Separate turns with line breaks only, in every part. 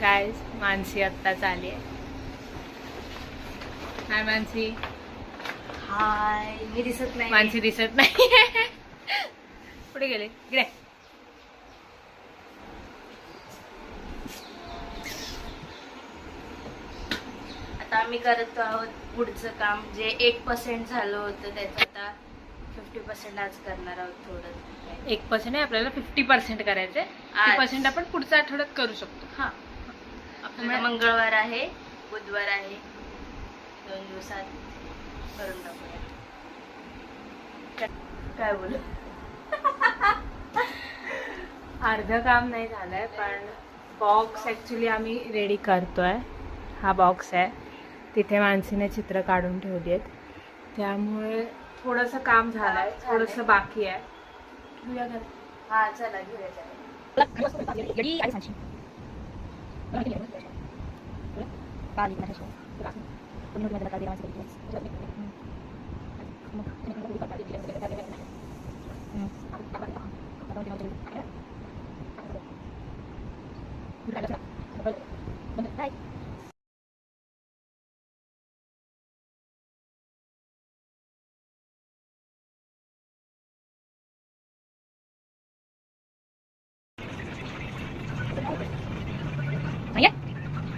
Guys Mansi आत्ताच आली आहे. हाय मानसी.
हाय. मी दिसत नाही.
मानसी दिसत नाही. कुठे गेले? इकडे.
आता आम्ही करत आहोत पुढचं काम जे 1% झालं होतं त्याचं आता 50% आज करणार आहोत. थोडं
1% आहे, आपल्याला 50% करायचंय. 50% आपण पुढच्या आठवड्यात करू शकतो.
हा. आपल्याला मंगळवार आहे, बुधवार आहे, 2 दिवसात करून टाकूया. काय बोलू?
अर्ध काम नाही झालंय, पण बॉक्स ॲक्च्युली आम्ही रेडी करतोय. हा बॉक्स आहे, तिथे मानसीने चित्र काढून ठेवली आहेत, त्यामुळे थोडंसं काम झालंय, थोडंसं बाकी आहे. घेऊया का?
हा चला घेऊया.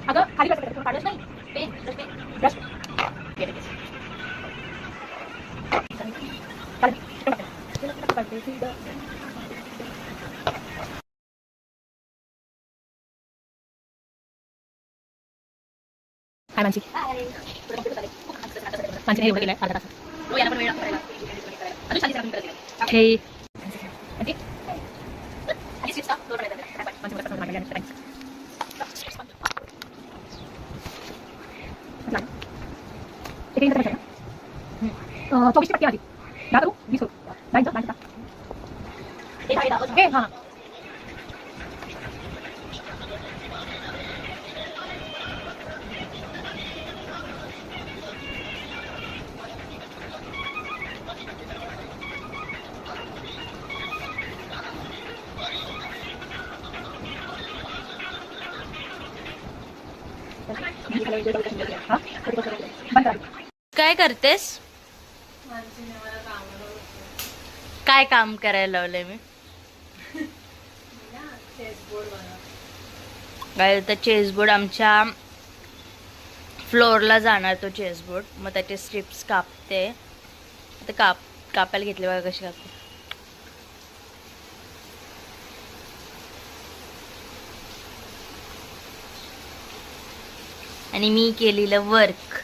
अगं खाली काढलंच नाही. हाय मानसी. मानसीने एवढं केलंय अर्धा तास. हे चौबीस टक्के आधी या करू 20 करू जायचं हे हां
काय करतेस? काय काम करायला लावलंय मी? काय तर चेसबोर्ड आमच्या फ्लोअरला जाणार तो चेसबोर्ड, मग त्याचे स्ट्रिप्स कापते. आता कापायला घेतले बघा कशी कापते. आणि मी केलेलं वर्क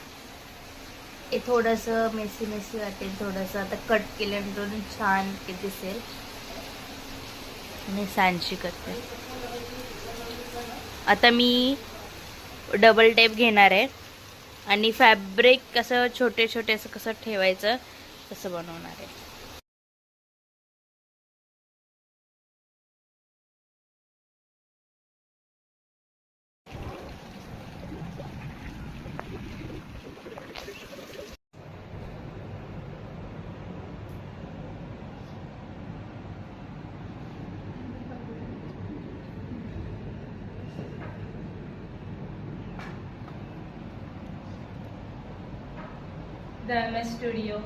हे थोडंसं मेसी वाटेल, थोडंसं आता कट केल्यानंतर छान दिसेल. आणि सांची करते. आता मी डबल टेप घेणार आहे आणि फॅब्रिक कसं छोटे छोटे असं कसं ठेवायचं तसं बनवणार आहे.
The MS studio.